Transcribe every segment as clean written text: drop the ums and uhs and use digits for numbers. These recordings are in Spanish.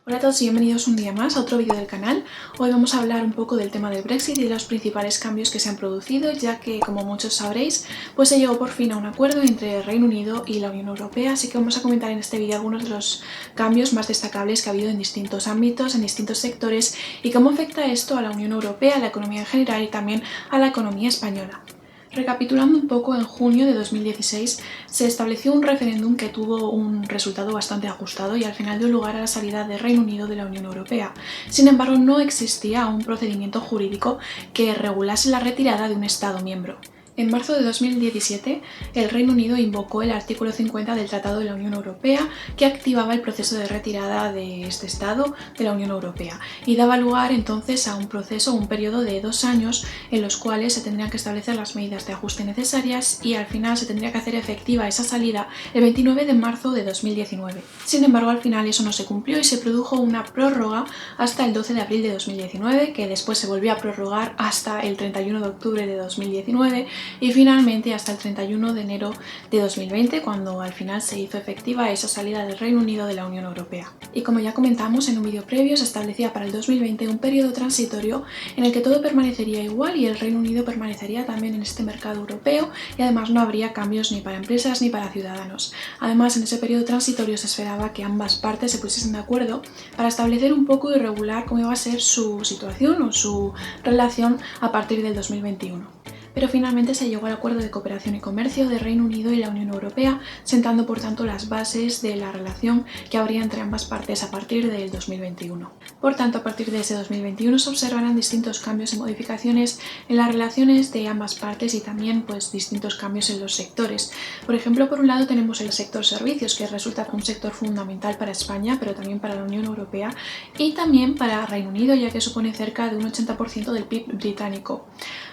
Hola a todos y bienvenidos un día más a otro vídeo del canal. Hoy vamos a hablar un poco del tema del Brexit y de los principales cambios que se han producido, ya que, como muchos sabréis, pues se llegó por fin a un acuerdo entre el Reino Unido y la Unión Europea, así que vamos a comentar en este vídeo algunos de los cambios más destacables que ha habido en distintos ámbitos, en distintos sectores, y cómo afecta esto a la Unión Europea, a la economía en general y también a la economía española. Recapitulando un poco, en junio de 2016 se estableció un referéndum que tuvo un resultado bastante ajustado y al final dio lugar a la salida del Reino Unido de la Unión Europea. Sin embargo, no existía un procedimiento jurídico que regulase la retirada de un Estado miembro. En marzo de 2017, el Reino Unido invocó el artículo 50 del Tratado de la Unión Europea, que activaba el proceso de retirada de este Estado de la Unión Europea y daba lugar entonces a un periodo de 2 años en los cuales se tendrían que establecer las medidas de ajuste necesarias y al final se tendría que hacer efectiva esa salida el 29 de marzo de 2019. Sin embargo, al final eso no se cumplió y se produjo una prórroga hasta el 12 de abril de 2019, que después se volvió a prorrogar hasta el 31 de octubre de 2019 y finalmente hasta el 31 de enero de 2020, cuando al final se hizo efectiva esa salida del Reino Unido de la Unión Europea. Y como ya comentamos en un vídeo previo, se establecía para el 2020 un periodo transitorio en el que todo permanecería igual y el Reino Unido permanecería también en este mercado europeo y además no habría cambios ni para empresas ni para ciudadanos. Además, en ese periodo transitorio se esperaba que ambas partes se pusiesen de acuerdo para establecer un poco y regular cómo iba a ser su situación o su relación a partir del 2021. Pero finalmente se llegó al Acuerdo de Cooperación y Comercio de Reino Unido y la Unión Europea, sentando por tanto las bases de la relación que habría entre ambas partes a partir del 2021. Por tanto, a partir de ese 2021 se observarán distintos cambios y modificaciones en las relaciones de ambas partes y también distintos cambios en los sectores. Por ejemplo, por un lado tenemos el sector servicios, que resulta un sector fundamental para España, pero también para la Unión Europea y también para Reino Unido, ya que supone cerca de un 80% del PIB británico.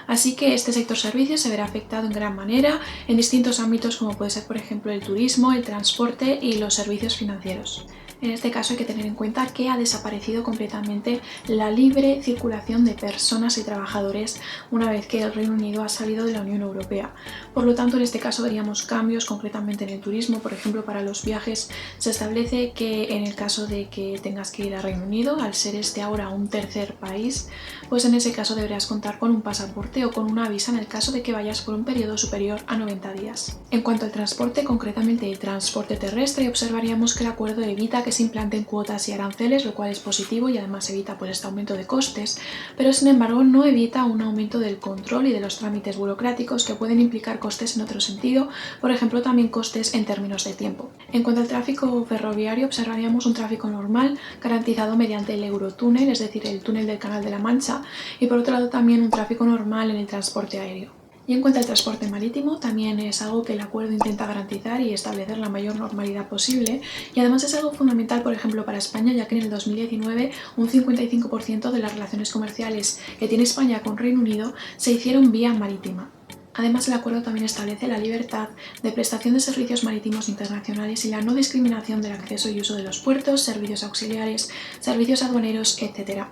Así que este sector servicios se verá afectado en gran manera en distintos ámbitos, como puede ser por ejemplo el turismo, el transporte y los servicios financieros. En este caso hay que tener en cuenta que ha desaparecido completamente la libre circulación de personas y trabajadores una vez que el Reino Unido ha salido de la Unión Europea. Por lo tanto, en este caso veríamos cambios concretamente en el turismo. Por ejemplo, para los viajes se establece que en el caso de que tengas que ir al Reino Unido, al ser este ahora un tercer país, pues en ese caso deberás contar con un pasaporte o con una visa en el caso de que vayas por un periodo superior a 90 días. En cuanto al transporte, concretamente el transporte terrestre, observaríamos que el acuerdo evita que se implanten cuotas y aranceles, lo cual es positivo y además evita este aumento de costes, pero sin embargo no evita un aumento del control y de los trámites burocráticos que pueden implicar costes en otro sentido, por ejemplo también costes en términos de tiempo. En cuanto al tráfico ferroviario, observaríamos un tráfico normal garantizado mediante el Eurotúnel, es decir, el túnel del Canal de la Mancha, y por otro lado también un tráfico normal en el transporte aéreo. Y en cuanto al transporte marítimo, también es algo que el acuerdo intenta garantizar y establecer la mayor normalidad posible, y además es algo fundamental, por ejemplo, para España, ya que en el 2019 un 55% de las relaciones comerciales que tiene España con Reino Unido se hicieron vía marítima. Además, el acuerdo también establece la libertad de prestación de servicios marítimos internacionales y la no discriminación del acceso y uso de los puertos, servicios auxiliares, servicios aduaneros, etc.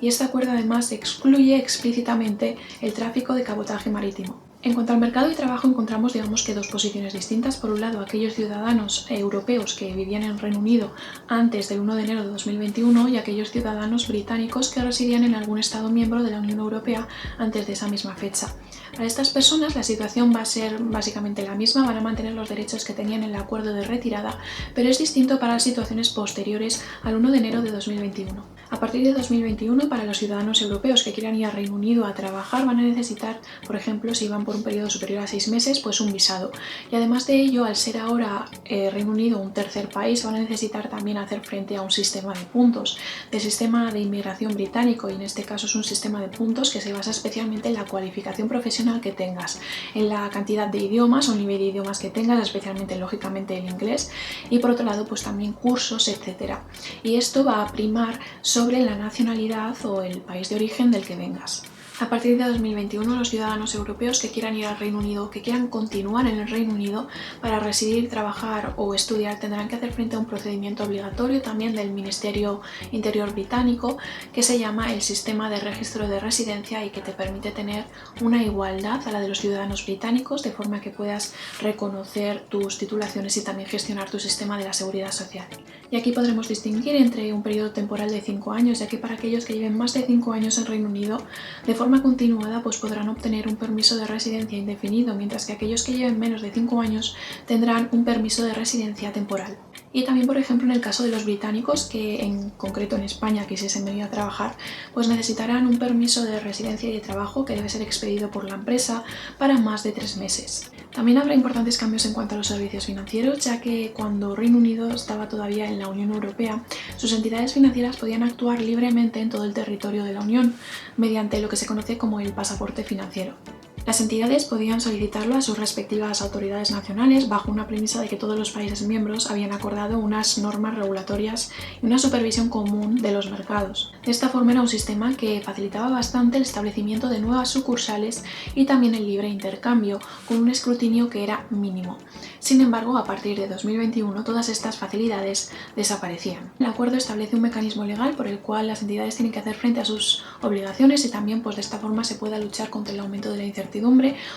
Y este acuerdo además excluye explícitamente el tráfico de cabotaje marítimo. En cuanto al mercado y trabajo, encontramos que dos posiciones distintas. Por un lado, aquellos ciudadanos europeos que vivían en Reino Unido antes del 1 de enero de 2021 y aquellos ciudadanos británicos que residían en algún Estado miembro de la Unión Europea antes de esa misma fecha. Para estas personas la situación va a ser básicamente la misma, van a mantener los derechos que tenían en el acuerdo de retirada, pero es distinto para las situaciones posteriores al 1 de enero de 2021. A partir de 2021, para los ciudadanos europeos que quieran ir al Reino Unido a trabajar, van a necesitar, por ejemplo, si van por un periodo superior a 6 meses, pues un visado. Y además de ello, al ser ahora Reino Unido un tercer país, van a necesitar también hacer frente a un sistema de puntos, del sistema de inmigración británico, y en este caso es un sistema de puntos que se basa especialmente en la cualificación profesional que tengas, en la cantidad de idiomas o nivel de idiomas que tengas, especialmente lógicamente el inglés, y por otro lado pues también cursos, etc. Y esto va a primar sobre la nacionalidad o el país de origen del que vengas. A partir de 2021, los ciudadanos europeos que quieran ir al Reino Unido o que quieran continuar en el Reino Unido para residir, trabajar o estudiar tendrán que hacer frente a un procedimiento obligatorio también del Ministerio Interior británico que se llama el Sistema de Registro de Residencia y que te permite tener una igualdad a la de los ciudadanos británicos de forma que puedas reconocer tus titulaciones y también gestionar tu sistema de la seguridad social. Y aquí podremos distinguir entre un periodo temporal de 5 años, ya que para aquellos que lleven más de 5 años en Reino Unido, de forma continuada pues podrán obtener un permiso de residencia indefinido, mientras que aquellos que lleven menos de 5 años tendrán un permiso de residencia temporal. Y también, por ejemplo, en el caso de los británicos que en concreto en España quisiesen venir a trabajar, pues necesitarán un permiso de residencia y de trabajo que debe ser expedido por la empresa para más de 3 meses. También habrá importantes cambios en cuanto a los servicios financieros, ya que cuando Reino Unido estaba todavía en la Unión Europea, sus entidades financieras podían actuar libremente en todo el territorio de la Unión, mediante lo que se conoce como el pasaporte financiero. Las entidades podían solicitarlo a sus respectivas autoridades nacionales bajo una premisa de que todos los países miembros habían acordado unas normas regulatorias y una supervisión común de los mercados. De esta forma era un sistema que facilitaba bastante el establecimiento de nuevas sucursales y también el libre intercambio, con un escrutinio que era mínimo. Sin embargo, a partir de 2021 todas estas facilidades desaparecían. El acuerdo establece un mecanismo legal por el cual las entidades tienen que hacer frente a sus obligaciones y también pues de esta forma se pueda luchar contra el aumento de la incertidumbre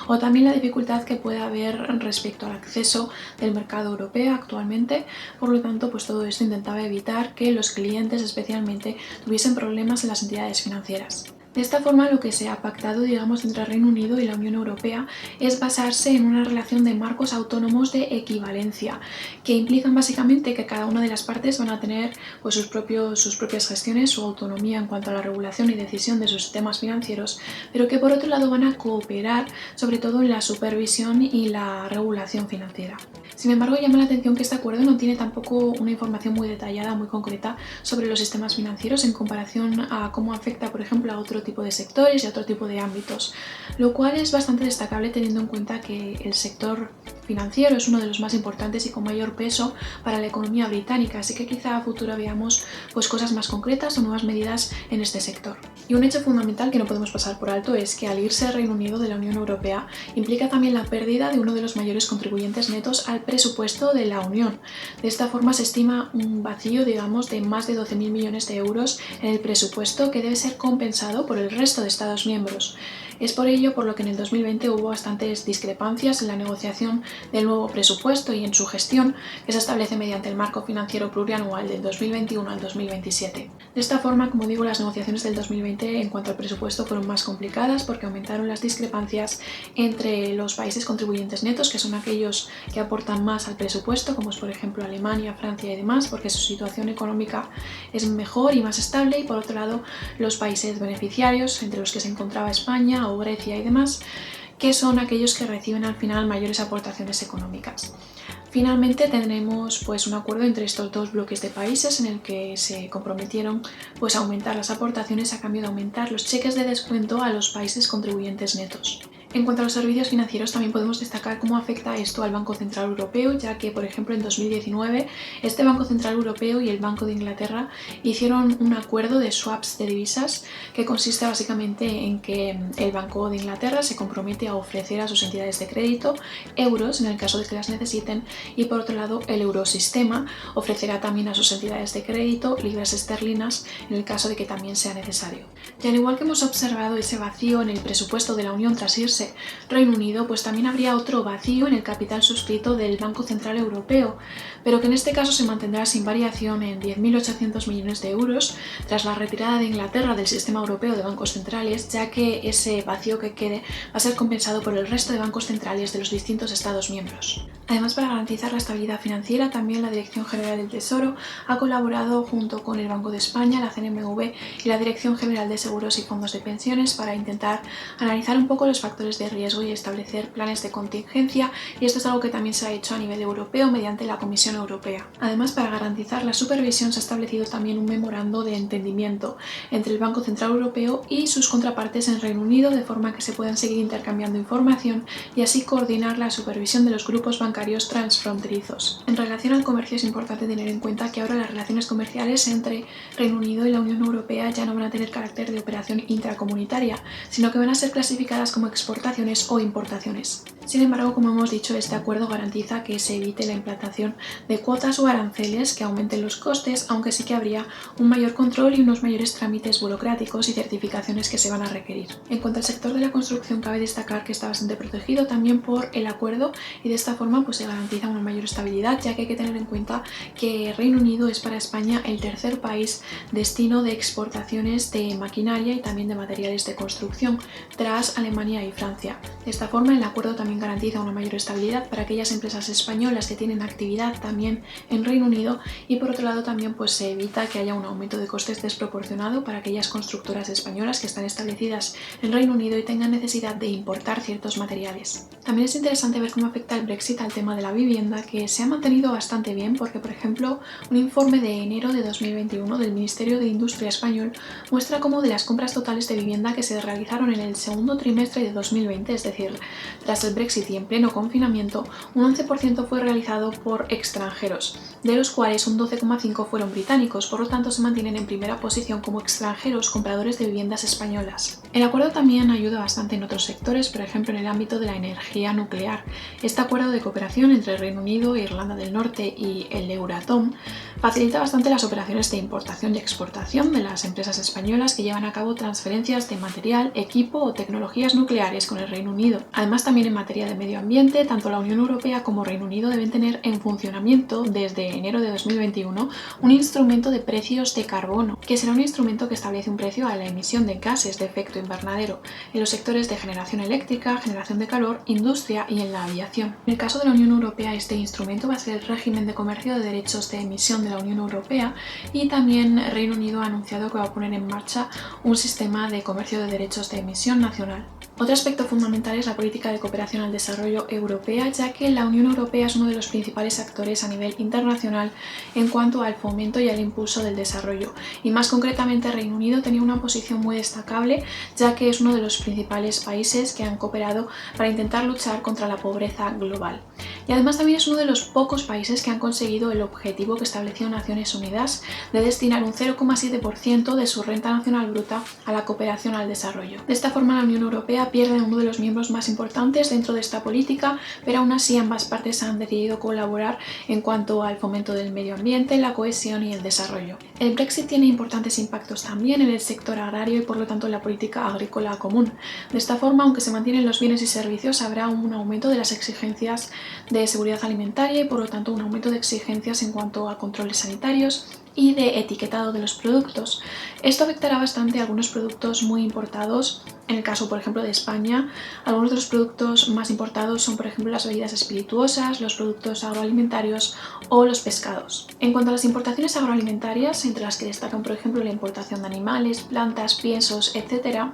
o también la dificultad que puede haber respecto al acceso del mercado europeo actualmente. Por lo tanto, pues todo esto intentaba evitar que los clientes especialmente tuviesen problemas en las entidades financieras. De esta forma, lo que se ha pactado, digamos, entre el Reino Unido y la Unión Europea es basarse en una relación de marcos autónomos de equivalencia, que implican básicamente que cada una de las partes van a tener pues, sus propias gestiones, su autonomía en cuanto a la regulación y decisión de sus sistemas financieros, pero que por otro lado van a cooperar sobre todo en la supervisión y la regulación financiera. Sin embargo, llama la atención que este acuerdo no tiene tampoco una información muy detallada, muy concreta sobre los sistemas financieros en comparación a cómo afecta, por ejemplo, a otro tipo de sectores y a otro tipo de ámbitos, lo cual es bastante destacable teniendo en cuenta que el sector financiero es uno de los más importantes y con mayor peso para la economía británica, así que quizá a futuro veamos pues, cosas más concretas o nuevas medidas en este sector. Y un hecho fundamental que no podemos pasar por alto es que al irse el Reino Unido de la Unión Europea implica también la pérdida de uno de los mayores contribuyentes netos al presupuesto de la Unión. De esta forma se estima un vacío, digamos, de más de 12.000 millones de euros en el presupuesto que debe ser compensado por el resto de Estados miembros. Es por ello por lo que en el 2020 hubo bastantes discrepancias en la negociación del nuevo presupuesto y en su gestión, que se establece mediante el marco financiero plurianual del 2021 al 2027. De esta forma, como digo, las negociaciones del 2020 en cuanto al presupuesto fueron más complicadas porque aumentaron las discrepancias entre los países contribuyentes netos, que son aquellos que aportan más al presupuesto, como es por ejemplo Alemania, Francia y demás, porque su situación económica es mejor y más estable, y por otro lado los países beneficiarios, entre los que se encontraba España o Grecia y demás, que son aquellos que reciben al final mayores aportaciones económicas. Finalmente tendremos pues, un acuerdo entre estos dos bloques de países en el que se comprometieron pues, a aumentar las aportaciones a cambio de aumentar los cheques de descuento a los países contribuyentes netos. En cuanto a los servicios financieros, también podemos destacar cómo afecta esto al Banco Central Europeo, ya que, por ejemplo, en 2019 este Banco Central Europeo y el Banco de Inglaterra hicieron un acuerdo de swaps de divisas que consiste básicamente en que el Banco de Inglaterra se compromete a ofrecer a sus entidades de crédito euros en el caso de que las necesiten, y por otro lado el Eurosistema ofrecerá también a sus entidades de crédito libras esterlinas en el caso de que también sea necesario. Y al igual que hemos observado ese vacío en el presupuesto de la Unión tras irse Reino Unido, pues también habría otro vacío en el capital suscrito del Banco Central Europeo, pero que en este caso se mantendrá sin variación en 10.800 millones de euros tras la retirada de Inglaterra del sistema europeo de bancos centrales, ya que ese vacío que quede va a ser compensado por el resto de bancos centrales de los distintos Estados miembros. Además, para garantizar la estabilidad financiera, también la Dirección General del Tesoro ha colaborado junto con el Banco de España, la CNMV y la Dirección General de Seguros y Fondos de Pensiones para intentar analizar un poco los factores de riesgo y establecer planes de contingencia, y esto es algo que también se ha hecho a nivel europeo mediante la Comisión Europea. Además, para garantizar la supervisión se ha establecido también un memorando de entendimiento entre el Banco Central Europeo y sus contrapartes en Reino Unido, de forma que se puedan seguir intercambiando información y así coordinar la supervisión de los grupos bancarios bancarios transfronterizos. En relación al comercio es importante tener en cuenta que ahora las relaciones comerciales entre Reino Unido y la Unión Europea ya no van a tener carácter de operación intracomunitaria, sino que van a ser clasificadas como exportaciones o importaciones. Sin embargo, como hemos dicho, este acuerdo garantiza que se evite la implantación de cuotas o aranceles que aumenten los costes, aunque sí que habría un mayor control y unos mayores trámites burocráticos y certificaciones que se van a requerir. En cuanto al sector de la construcción, cabe destacar que está bastante protegido también por el acuerdo y de esta forma pues se garantiza una mayor estabilidad, ya que hay que tener en cuenta que Reino Unido es para España el tercer país destino de exportaciones de maquinaria y también de materiales de construcción, tras Alemania y Francia. De esta forma, el acuerdo también garantiza una mayor estabilidad para aquellas empresas españolas que tienen actividad también en Reino Unido y por otro lado también pues se evita que haya un aumento de costes desproporcionado para aquellas constructoras españolas que están establecidas en Reino Unido y tengan necesidad de importar ciertos materiales. También es interesante ver cómo afecta el Brexit al tema de la vivienda, que se ha mantenido bastante bien porque, por ejemplo, un informe de enero de 2021 del Ministerio de Industria español muestra cómo de las compras totales de vivienda que se realizaron en el segundo trimestre de 2020, es decir, tras el Brexit y en pleno confinamiento, un 11% fue realizado por extranjeros, de los cuales un 12,5% fueron británicos, por lo tanto se mantienen en primera posición como extranjeros compradores de viviendas españolas. El acuerdo también ayuda bastante en otros sectores, por ejemplo en el ámbito de la energía nuclear. Este acuerdo de cooperación entre Reino Unido, Irlanda del Norte y el Euratom facilita bastante las operaciones de importación y exportación de las empresas españolas que llevan a cabo transferencias de material, equipo o tecnologías nucleares con el Reino Unido. Además, también en materia de medio ambiente, tanto la Unión Europea como Reino Unido deben tener en funcionamiento desde enero de 2021 un instrumento de precios de carbono, que será un instrumento que establece un precio a la emisión de gases de efecto invernadero en los sectores de generación eléctrica, generación de calor, industria y en la aviación. En el caso de la Unión Europea, este instrumento va a ser el régimen de comercio de derechos de emisión de la Unión Europea y también Reino Unido ha anunciado que va a poner en marcha un sistema de comercio de derechos de emisión nacional. Otro aspecto fundamental es la política de cooperación al desarrollo europea, ya que la Unión Europea es uno de los principales actores a nivel internacional en cuanto al fomento y al impulso del desarrollo, y más concretamente Reino Unido tenía una posición muy destacable, ya que es uno de los principales países que han cooperado para intentar luchar contra la pobreza global. Y además también es uno de los pocos países que han conseguido el objetivo que estableció Naciones Unidas de destinar un 0,7% de su renta nacional bruta a la cooperación al desarrollo. De esta forma, la Unión Europea pierde a uno de los miembros más importantes dentro de esta política, pero aún así ambas partes han decidido colaborar en cuanto al fomento del medio ambiente, la cohesión y el desarrollo. El Brexit tiene importantes impactos también en el sector agrario y por lo tanto en la política agrícola común. De esta forma, aunque se mantienen los bienes y servicios, habrá un aumento de las exigencias de seguridad alimentaria y por lo tanto un aumento de exigencias en cuanto a controles sanitarios y de etiquetado de los productos. Esto afectará bastante a algunos productos muy importados. En el caso, por ejemplo, de España, algunos de los productos más importados son, por ejemplo, las bebidas espirituosas, los productos agroalimentarios o los pescados. En cuanto a las importaciones agroalimentarias, entre las que destacan, por ejemplo, la importación de animales, plantas, piensos, etc.,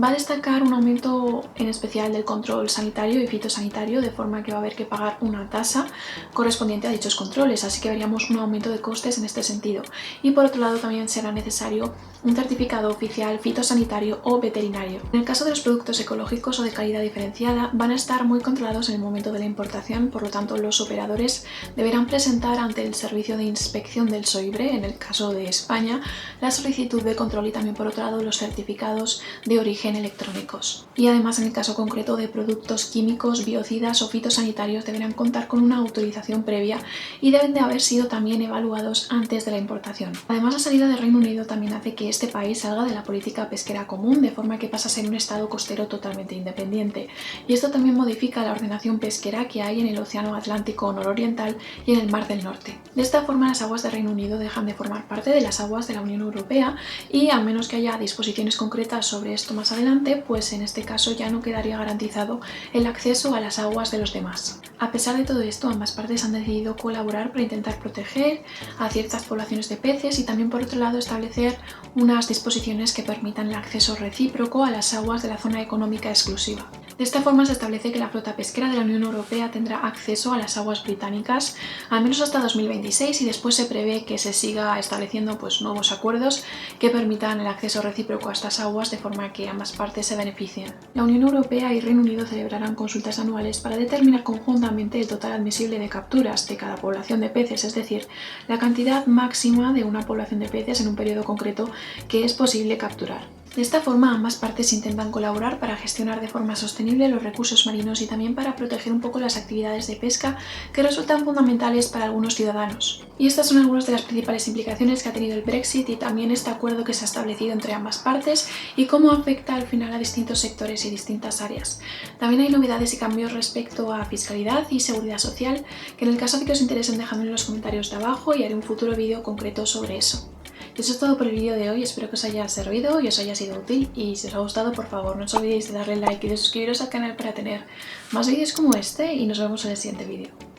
va a destacar un aumento en especial del control sanitario y fitosanitario, de forma que va a haber que pagar una tasa correspondiente a dichos controles, así que veríamos un aumento de costes en este sentido. Y por otro lado también será necesario un certificado oficial fitosanitario o veterinario. En el caso de los productos ecológicos o de calidad diferenciada, van a estar muy controlados en el momento de la importación, por lo tanto los operadores deberán presentar ante el Servicio de Inspección del SOIBRE, en el caso de España, la solicitud de control y también por otro lado los certificados de origen electrónicos. Y además, en el caso concreto de productos químicos, biocidas o fitosanitarios, deberán contar con una autorización previa y deben de haber sido también evaluados antes de la importación. Además, la salida del Reino Unido también hace que este país salga de la política pesquera común, de forma que pasa a ser un estado costero totalmente independiente. Y esto también modifica la ordenación pesquera que hay en el Océano Atlántico nororiental y en el Mar del Norte. De esta forma, las aguas de Reino Unido dejan de formar parte de las aguas de la Unión Europea y, a menos que haya disposiciones concretas sobre esto más adelante, pues en este caso ya no quedaría garantizado el acceso a las aguas de los demás. A pesar de todo esto, ambas partes han decidido colaborar para intentar proteger a ciertas poblaciones de peces y también por otro lado establecer unas disposiciones que permitan el acceso recíproco a las aguas de la zona económica exclusiva. De esta forma se establece que la flota pesquera de la Unión Europea tendrá acceso a las aguas británicas al menos hasta 2026 y después se prevé que se siga estableciendo nuevos acuerdos que permitan el acceso recíproco a estas aguas de forma que ambas partes se beneficien. La Unión Europea y Reino Unido celebrarán consultas anuales para determinar conjuntamente el total admisible de capturas de cada población de peces, es decir, la cantidad máxima de una población de peces en un periodo concreto que es posible capturar. De esta forma, ambas partes intentan colaborar para gestionar de forma sostenible los recursos marinos y también para proteger un poco las actividades de pesca que resultan fundamentales para algunos ciudadanos. Y estas son algunas de las principales implicaciones que ha tenido el Brexit y también este acuerdo que se ha establecido entre ambas partes y cómo afecta al final a distintos sectores y distintas áreas. También hay novedades y cambios respecto a fiscalidad y seguridad social, que en el caso de que os interesen dejadme en los comentarios de abajo y haré un futuro vídeo concreto sobre eso. Eso es todo por el vídeo de hoy, espero que os haya servido y os haya sido útil y si os ha gustado por favor no os olvidéis de darle like y de suscribiros al canal para tener más vídeos como este y nos vemos en el siguiente vídeo.